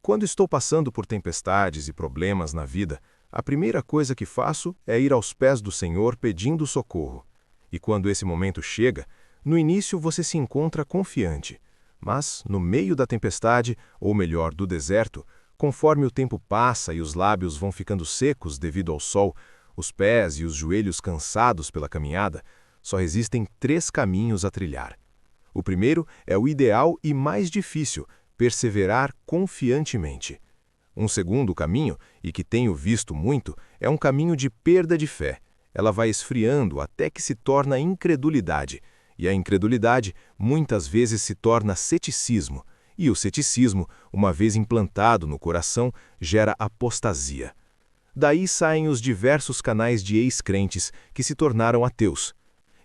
Quando estou passando por tempestades e problemas na vida, a primeira coisa que faço é ir aos pés do Senhor pedindo socorro. E quando esse momento chega, no início você se encontra confiante. Mas, no meio da tempestade, ou melhor, do deserto, conforme o tempo passa e os lábios vão ficando secos devido ao sol, os pés e os joelhos cansados pela caminhada, só existem 3 caminhos a trilhar. O primeiro é o ideal e mais difícil, perseverar confiantemente. Um segundo caminho, e que tenho visto muito, é um caminho de perda de fé. Ela vai esfriando até que se torna incredulidade, e a incredulidade muitas vezes se torna ceticismo, e o ceticismo, uma vez implantado no coração, gera apostasia. Daí saem os diversos canais de ex-crentes que se tornaram ateus.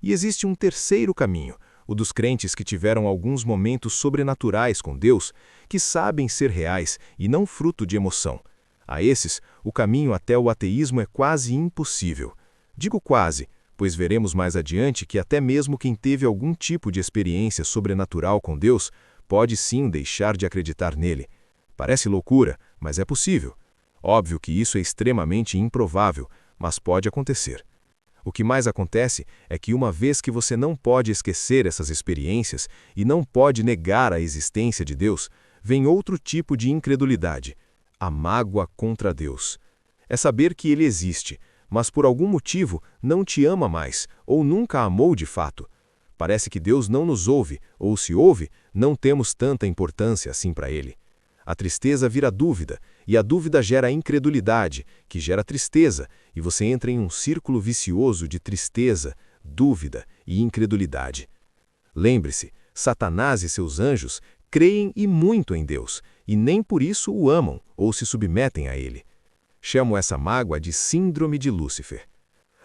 E existe um terceiro caminho, o dos crentes que tiveram alguns momentos sobrenaturais com Deus, que sabem ser reais e não fruto de emoção. A esses, o caminho até o ateísmo é quase impossível. Digo quase, pois veremos mais adiante que até mesmo quem teve algum tipo de experiência sobrenatural com Deus pode sim deixar de acreditar nele. Parece loucura, mas é possível. Óbvio que isso é extremamente improvável, mas pode acontecer. O que mais acontece é que uma vez que você não pode esquecer essas experiências e não pode negar a existência de Deus, vem outro tipo de incredulidade, a mágoa contra Deus. É saber que Ele existe, mas por algum motivo não te ama mais ou nunca amou de fato. Parece que Deus não nos ouve, ou se ouve, não temos tanta importância assim para Ele. A tristeza vira dúvida, e a dúvida gera incredulidade, que gera tristeza, e você entra em um círculo vicioso de tristeza, dúvida e incredulidade. Lembre-se, Satanás e seus anjos creem e muito em Deus, e nem por isso o amam ou se submetem a Ele. Chamo essa mágoa de síndrome de Lúcifer.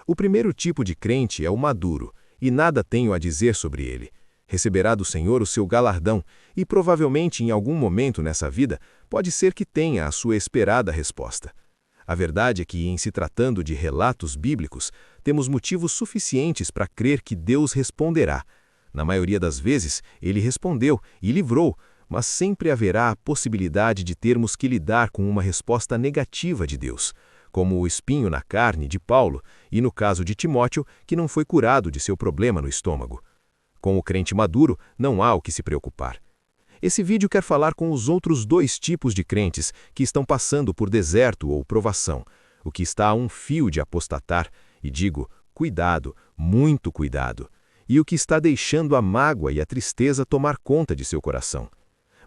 O primeiro tipo de crente é o maduro, e nada tenho a dizer sobre ele. Receberá do Senhor o seu galardão, e provavelmente em algum momento nessa vida pode ser que tenha a sua esperada resposta. A verdade é que, em se tratando de relatos bíblicos, temos motivos suficientes para crer que Deus responderá. Na maioria das vezes, Ele respondeu e livrou, mas sempre haverá a possibilidade de termos que lidar com uma resposta negativa de Deus, como o espinho na carne de Paulo e no caso de Timóteo, que não foi curado de seu problema no estômago. Com o crente maduro, não há o que se preocupar. Esse vídeo quer falar com os outros 2 tipos de crentes que estão passando por deserto ou provação, o que está a um fio de apostatar, e digo, cuidado, muito cuidado, e o que está deixando a mágoa e a tristeza tomar conta de seu coração.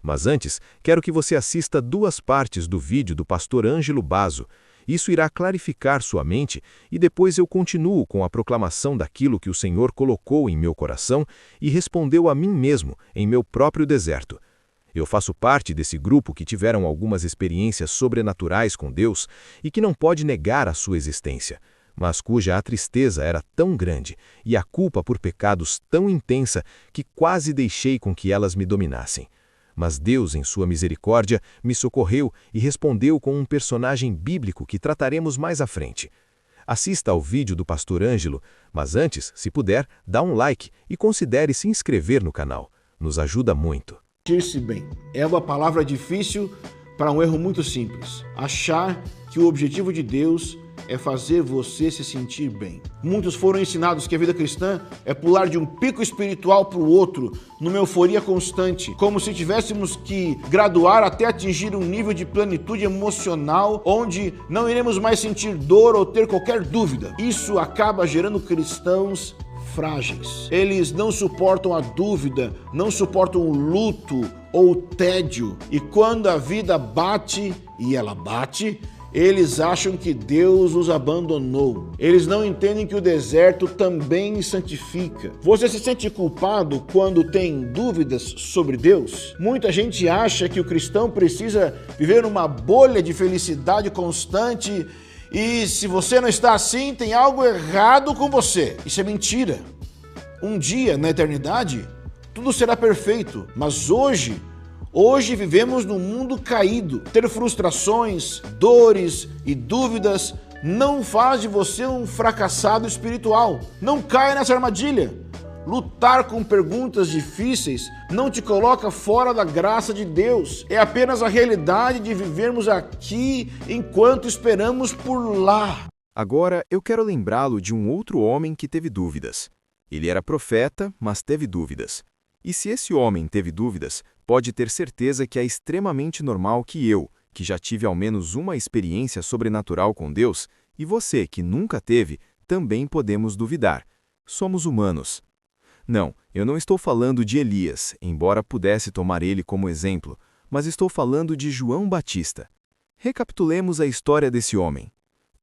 Mas antes, quero que você assista 2 partes do vídeo do pastor Ângelo Basso. Isso irá clarificar sua mente e depois eu continuo com a proclamação daquilo que o Senhor colocou em meu coração e respondeu a mim mesmo em meu próprio deserto. Eu faço parte desse grupo que tiveram algumas experiências sobrenaturais com Deus e que não pode negar a sua existência, mas cuja a tristeza era tão grande e a culpa por pecados tão intensa que quase deixei com que elas me dominassem. Mas Deus, em sua misericórdia, me socorreu e respondeu com um personagem bíblico que trataremos mais à frente. Assista ao vídeo do pastor Ângelo, mas antes, se puder, dá um like e considere se inscrever no canal. Nos ajuda muito. Sentir-se bem é uma palavra difícil para um erro muito simples. Achar que o objetivo de Deus é fazer você se sentir bem. Muitos foram ensinados que a vida cristã é pular de um pico espiritual para o outro, numa euforia constante, como se tivéssemos que graduar até atingir um nível de plenitude emocional onde não iremos mais sentir dor ou ter qualquer dúvida. Isso acaba gerando cristãos frágeis. Eles não suportam a dúvida, não suportam o luto ou o tédio. E quando a vida bate, e ela bate, eles acham que Deus os abandonou. Eles não entendem que o deserto também santifica. Você se sente culpado quando tem dúvidas sobre Deus? Muita gente acha que o cristão precisa viver numa bolha de felicidade constante e se você não está assim, tem algo errado com você. Isso é mentira. Um dia, na eternidade, tudo será perfeito, mas hoje vivemos num mundo caído. Ter frustrações, dores e dúvidas não faz de você um fracassado espiritual. Não caia nessa armadilha. Lutar com perguntas difíceis não te coloca fora da graça de Deus. É apenas a realidade de vivermos aqui enquanto esperamos por lá. Agora, eu quero lembrá-lo de um outro homem que teve dúvidas. Ele era profeta, mas teve dúvidas. E se esse homem teve dúvidas, pode ter certeza que é extremamente normal que eu, que já tive ao menos uma experiência sobrenatural com Deus, e você, que nunca teve, também podemos duvidar. Somos humanos. Não, eu não estou falando de Elias, embora pudesse tomar ele como exemplo, mas estou falando de João Batista. Recapitulemos a história desse homem.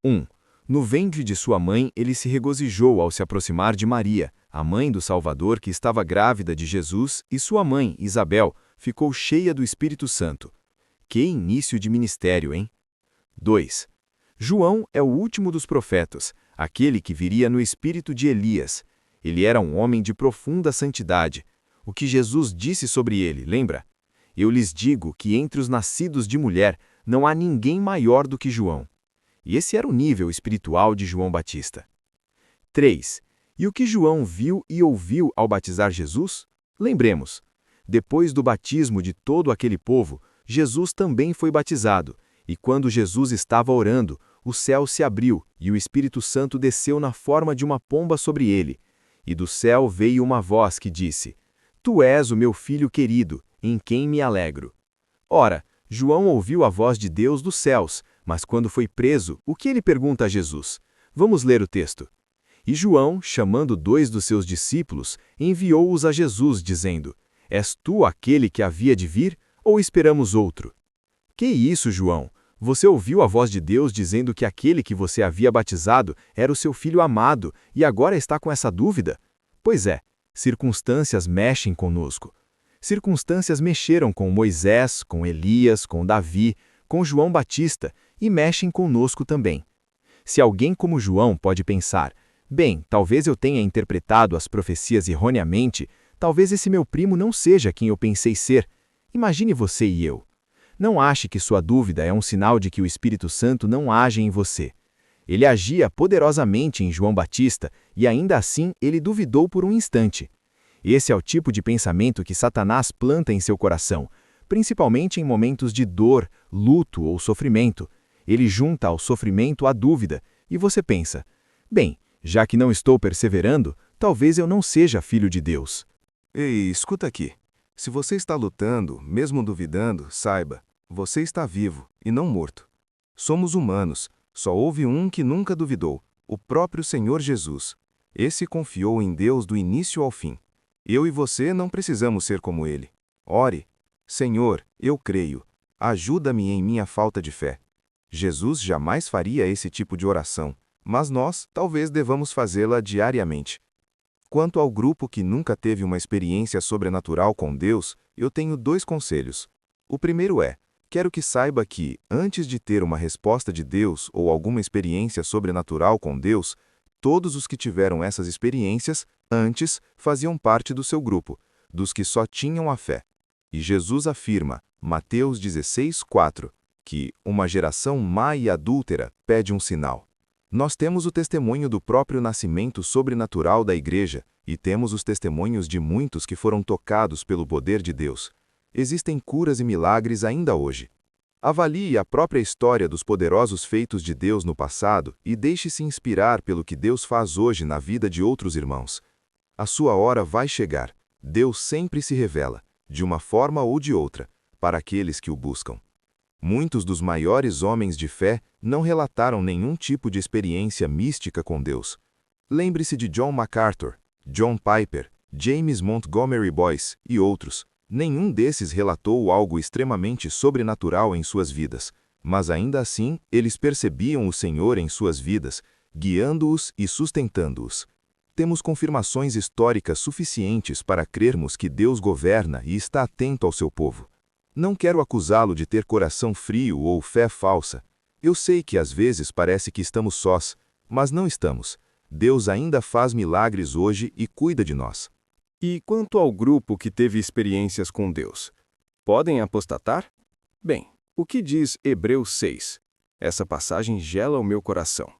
1. No ventre de sua mãe, ele se regozijou ao se aproximar de Maria, a mãe do Salvador que estava grávida de Jesus, e sua mãe, Isabel, ficou cheia do Espírito Santo. Que início de ministério, hein? 2. João é o último dos profetas, aquele que viria no espírito de Elias. Ele era um homem de profunda santidade. O que Jesus disse sobre ele, lembra? Eu lhes digo que entre os nascidos de mulher não há ninguém maior do que João. E esse era o nível espiritual de João Batista. 3. E o que João viu e ouviu ao batizar Jesus? Lembremos, depois do batismo de todo aquele povo, Jesus também foi batizado, e quando Jesus estava orando, o céu se abriu e o Espírito Santo desceu na forma de uma pomba sobre ele. E do céu veio uma voz que disse: Tu és o meu filho querido, em quem me alegro. Ora, João ouviu a voz de Deus dos céus, mas quando foi preso, o que ele pergunta a Jesus? Vamos ler o texto. E João, chamando 2 dos seus discípulos, enviou-os a Jesus, dizendo: És tu aquele que havia de vir, ou esperamos outro? Que isso, João? Você ouviu a voz de Deus dizendo que aquele que você havia batizado era o seu filho amado e agora está com essa dúvida? Pois é, circunstâncias mexem conosco. Circunstâncias mexeram com Moisés, com Elias, com Davi, com João Batista e mexem conosco também. Se alguém como João pode pensar, bem, talvez eu tenha interpretado as profecias erroneamente, talvez esse meu primo não seja quem eu pensei ser. Imagine você e eu. Não ache que sua dúvida é um sinal de que o Espírito Santo não age em você. Ele agia poderosamente em João Batista e ainda assim ele duvidou por um instante. Esse é o tipo de pensamento que Satanás planta em seu coração, principalmente em momentos de dor, luto ou sofrimento. Ele junta ao sofrimento a dúvida e você pensa, bem, já que não estou perseverando, talvez eu não seja filho de Deus. Ei, escuta aqui. Se você está lutando, mesmo duvidando, saiba, você está vivo e não morto. Somos humanos, só houve um que nunca duvidou, o próprio Senhor Jesus. Esse confiou em Deus do início ao fim. Eu e você não precisamos ser como ele. Ore, Senhor, eu creio, ajuda-me em minha falta de fé. Jesus jamais faria esse tipo de oração, mas nós talvez devamos fazê-la diariamente. Quanto ao grupo que nunca teve uma experiência sobrenatural com Deus, eu tenho 2 conselhos. O primeiro é: quero que saiba que, antes de ter uma resposta de Deus ou alguma experiência sobrenatural com Deus, todos os que tiveram essas experiências, antes, faziam parte do seu grupo, dos que só tinham a fé. E Jesus afirma, Mateus 16:4, que uma geração má e adúltera pede um sinal. Nós temos o testemunho do próprio nascimento sobrenatural da Igreja e temos os testemunhos de muitos que foram tocados pelo poder de Deus. Existem curas e milagres ainda hoje. Avalie a própria história dos poderosos feitos de Deus no passado e deixe-se inspirar pelo que Deus faz hoje na vida de outros irmãos. A sua hora vai chegar. Deus sempre se revela, de uma forma ou de outra, para aqueles que o buscam. Muitos dos maiores homens de fé não relataram nenhum tipo de experiência mística com Deus. Lembre-se de John MacArthur, John Piper, James Montgomery Boyce e outros. Nenhum desses relatou algo extremamente sobrenatural em suas vidas, mas ainda assim eles percebiam o Senhor em suas vidas, guiando-os e sustentando-os. Temos confirmações históricas suficientes para crermos que Deus governa e está atento ao seu povo. Não quero acusá-lo de ter coração frio ou fé falsa. Eu sei que às vezes parece que estamos sós, mas não estamos. Deus ainda faz milagres hoje e cuida de nós. E quanto ao grupo que teve experiências com Deus? Podem apostatar? Bem, o que diz Hebreus 6? Essa passagem gela o meu coração.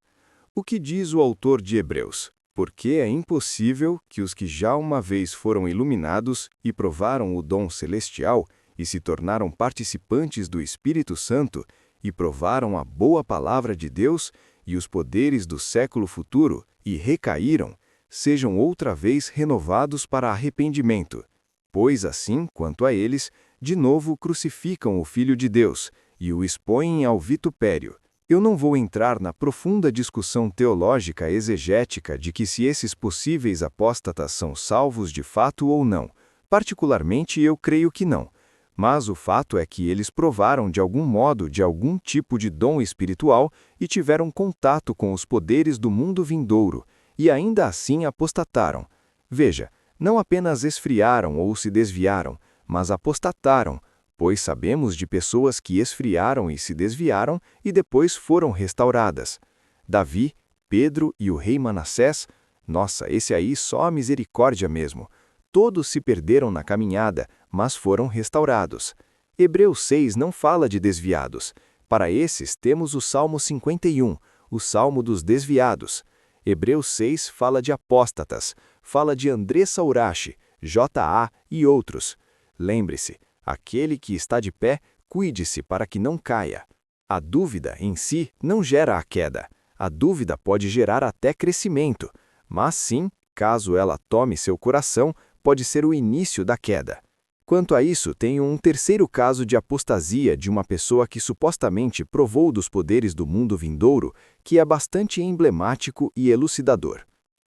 O que diz o autor de Hebreus? Porque é impossível que os que já uma vez foram iluminados e provaram o dom celestial e se tornaram participantes do Espírito Santo e provaram a boa palavra de Deus e os poderes do século futuro e recaíram, sejam outra vez renovados para arrependimento. Pois assim, quanto a eles, de novo crucificam o Filho de Deus e o expõem ao vitupério. Eu não vou entrar na profunda discussão teológica exegética de que se esses possíveis apóstatas são salvos de fato ou não. Particularmente, eu creio que não. Mas o fato é que eles provaram de algum modo de algum tipo de dom espiritual e tiveram contato com os poderes do mundo vindouro, e ainda assim apostataram. Veja, não apenas esfriaram ou se desviaram, mas apostataram, pois sabemos de pessoas que esfriaram e se desviaram e depois foram restauradas. Davi, Pedro e o rei Manassés, nossa, esse aí só a misericórdia mesmo. Todos se perderam na caminhada, mas foram restaurados. Hebreus 6 não fala de desviados. Para esses temos o Salmo 51, o Salmo dos desviados. Hebreus 6 fala de apóstatas, fala de Andressa Urashi, J.A. e outros. Lembre-se, aquele que está de pé, cuide-se para que não caia. A dúvida, em si, não gera a queda. A dúvida pode gerar até crescimento, mas sim, caso ela tome seu coração, pode ser o início da queda. Quanto a isso, tenho um terceiro caso de apostasia de uma pessoa que supostamente provou dos poderes do mundo vindouro, que é bastante emblemático e elucidador.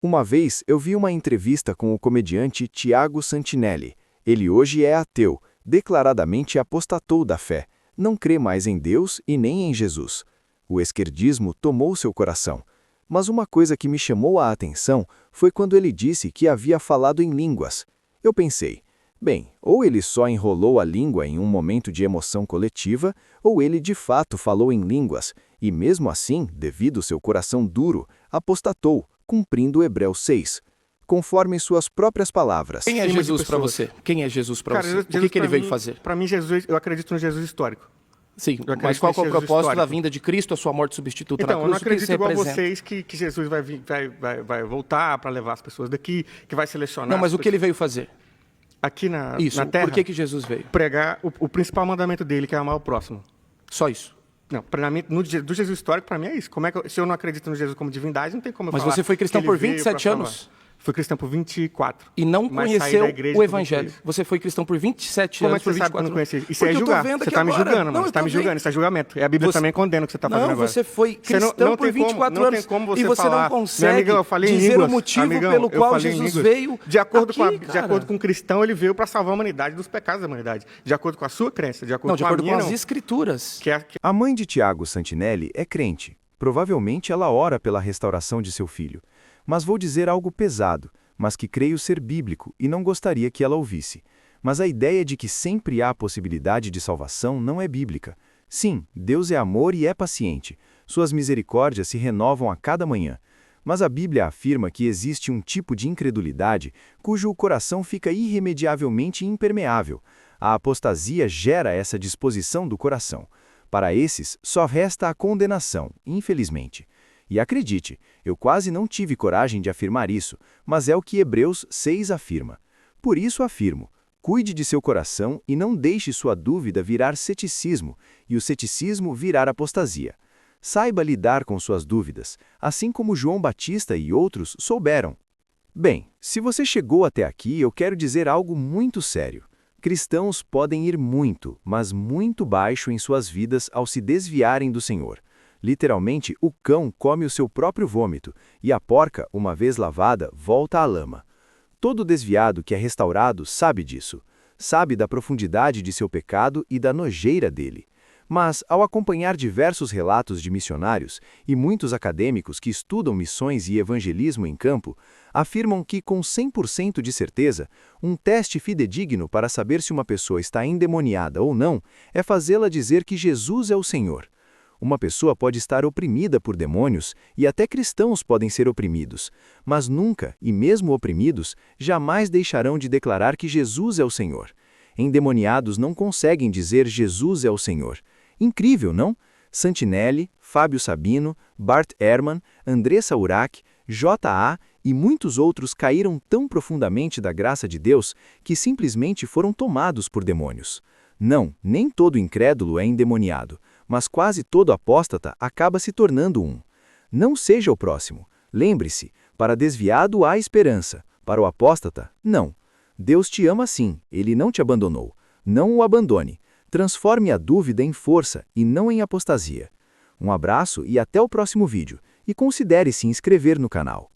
Uma vez, eu vi uma entrevista com o comediante Tiago Santinelli. Ele hoje é ateu, declaradamente apostatou da fé, não crê mais em Deus e nem em Jesus. O esquerdismo tomou seu coração. Mas uma coisa que me chamou a atenção foi quando ele disse que havia falado em línguas. Eu pensei, bem, ou ele só enrolou a língua em um momento de emoção coletiva, ou ele de fato falou em línguas, e mesmo assim, devido ao seu coração duro, apostatou, cumprindo Hebreus 6. Conforme suas próprias palavras. Quem é Jesus para você? Quem é Jesus para você? O que ele veio fazer? Para mim, Jesus, eu acredito no Jesus histórico. Sim, mas qual é o propósito da vinda de Cristo, a sua morte substituta na cruz? Então, eu não acredito igual vocês que Jesus vai voltar para levar as pessoas daqui, que vai selecionar... Não, mas o que ele veio fazer? Aqui na Por Terra... que Jesus veio? Pregar o principal mandamento dele, que é amar o próximo. Só isso? Não, para mim, do Jesus histórico, para mim é isso. Se eu não acredito no Jesus como divindade, não tem como eu falar. Mas você foi cristão por 27 anos? Fui cristão por 24. E não conheceu o Evangelho. Você foi cristão por 27 anos, por 24 anos. Como é que você sabe que eu não conheci? Isso é julgar. Você está me julgando, mano. Você está me julgando, isso é julgamento. E a Bíblia também condena o que você está fazendo agora. Não, você foi cristão por 24 anos. Não tem como você e você falar, não consegue dizer o motivo pelo qual Jesus veio de acordo com o cristão, ele veio para salvar a humanidade dos pecados da humanidade. De acordo com a sua crença, de acordo com as Escrituras. A mãe de Tiago Santinelli é crente. Provavelmente ela ora pela restauração de seu filho. Mas vou dizer algo pesado, mas que creio ser bíblico e não gostaria que ela ouvisse. Mas a ideia de que sempre há possibilidade de salvação não é bíblica. Sim, Deus é amor e é paciente. Suas misericórdias se renovam a cada manhã. Mas a Bíblia afirma que existe um tipo de incredulidade cujo coração fica irremediavelmente impermeável. A apostasia gera essa disposição do coração. Para esses, só resta a condenação, infelizmente. E acredite, eu quase não tive coragem de afirmar isso, mas é o que Hebreus 6 afirma. Por isso afirmo, cuide de seu coração e não deixe sua dúvida virar ceticismo, e o ceticismo virar apostasia. Saiba lidar com suas dúvidas, assim como João Batista e outros souberam. Bem, se você chegou até aqui, eu quero dizer algo muito sério. Cristãos podem ir muito, mas muito baixo em suas vidas ao se desviarem do Senhor. Literalmente, o cão come o seu próprio vômito, e a porca, uma vez lavada, volta à lama. Todo desviado que é restaurado sabe disso. Sabe da profundidade de seu pecado e da nojeira dele. Mas, ao acompanhar diversos relatos de missionários e muitos acadêmicos que estudam missões e evangelismo em campo, afirmam que, com 100% de certeza, um teste fidedigno para saber se uma pessoa está endemoniada ou não é fazê-la dizer que Jesus é o Senhor. Uma pessoa pode estar oprimida por demônios, e até cristãos podem ser oprimidos, mas nunca, e mesmo oprimidos, jamais deixarão de declarar que Jesus é o Senhor. Endemoniados não conseguem dizer Jesus é o Senhor. Incrível, não? Santinelli, Fábio Sabino, Bart Ehrman, Andressa Urach, J.A. E muitos outros caíram tão profundamente da graça de Deus que simplesmente foram tomados por demônios. Não, nem todo incrédulo é endemoniado, mas quase todo apóstata acaba se tornando um. Não seja o próximo. Lembre-se, para desviado há esperança, para o apóstata, não. Deus te ama sim, Ele não te abandonou. Não o abandone. Transforme a dúvida em força e não em apostasia. Um abraço e até o próximo vídeo. E considere se inscrever no canal.